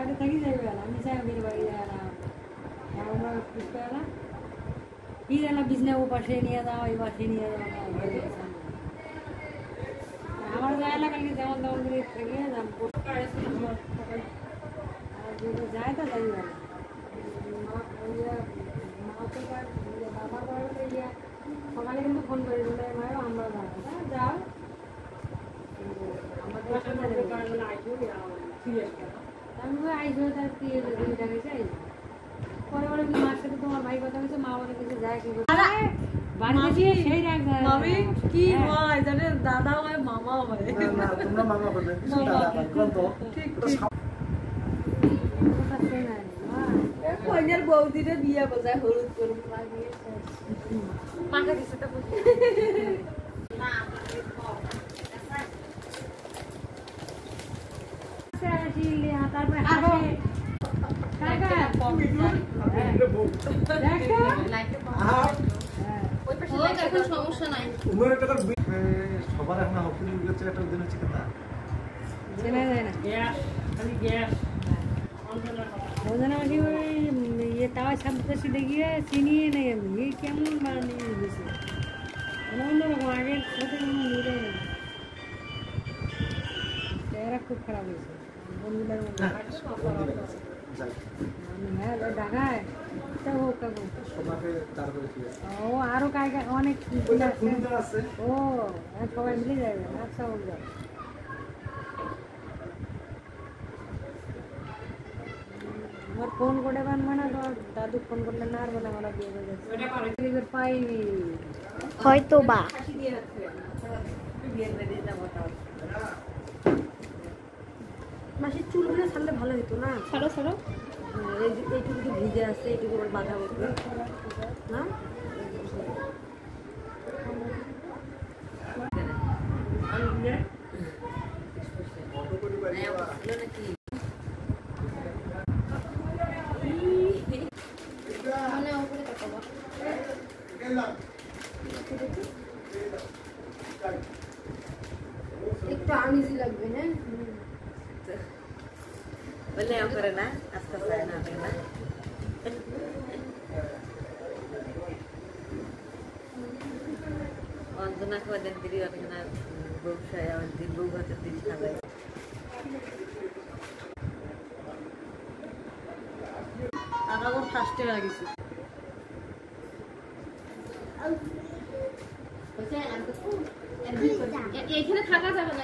বাইরে থাকি যাইবে না আমি চাই মেয়ের বাড়ি যায় না আমরা বুঝতে না কি জানা বিছনা ও পাশে নিয়ে যাও এই পাশে নিয়ে যাও আমার যায় না কালকে যেমন তেমন করে থেকে যাম যদি যায় তো যাইবে না বাবা বাড়িতে গিয়া সকালে কিন্তু ফোন করে দিলে মায়ের আমরা যাও আমি আইসো তার কি গেছে পরে বলে কি মার সাথে তোমার ভাই কথা হয়েছে মা বলে কিছু যায় কি বাড়িতে গিয়ে সেই মামি কি হয় জানে দাদা হয় মামা হয় না তোমরা মামা বলবে দাদা কোন তো ঠিক কইনার বৌদিরে বিয়া বজায় হলুদ করুন লাগিয়ে মাকে দিছে তো না তারপরে সমস্যা নাই সবার এখন হসপিটাল গেছে একটা দিন হচ্ছে না চেনা যায় না ভোজনা মাসি ইয়ে তাওয়া ছাব্বিশে দেখিয়ে চিনিয়ে নেই আমি এই কেমন বানিয়ে দিয়েছে অন্যরকম আগের সাথে মিলে নেই চেহারা খুব খারাপ হয়েছে বন্ধুদের মধ্যে হ্যাঁ ঢাকায় তা হোক কাকু ও আরো কায় অনেক আছে ও সবাই মিলে যাবে আচ্ছা হোক যাবে আমার ফোন করে বানবে না তো দাদু ফোন করলে না আর বলে আমরা বিয়ে করে যাচ্ছি পাইনি হয়তো বা মাসির চুলগুলো ছাড়লে ভালো হতো না ছাড়ো ছাড়ো এইটুকু যদি ভিজে আসছে এইটুকু আবার বাঁধা উঠবে না একটু আনইজি লাগবে না বলে করে না আস্তে আস্তে না না অঞ্জনা খাওয়া দেন দিদি অনেক ব্যবসায় আমার দিন বউ ভাতের দিন খাবে আগামো ফার্স্টে লাগিয়েছি এখানে থাকা যাবে না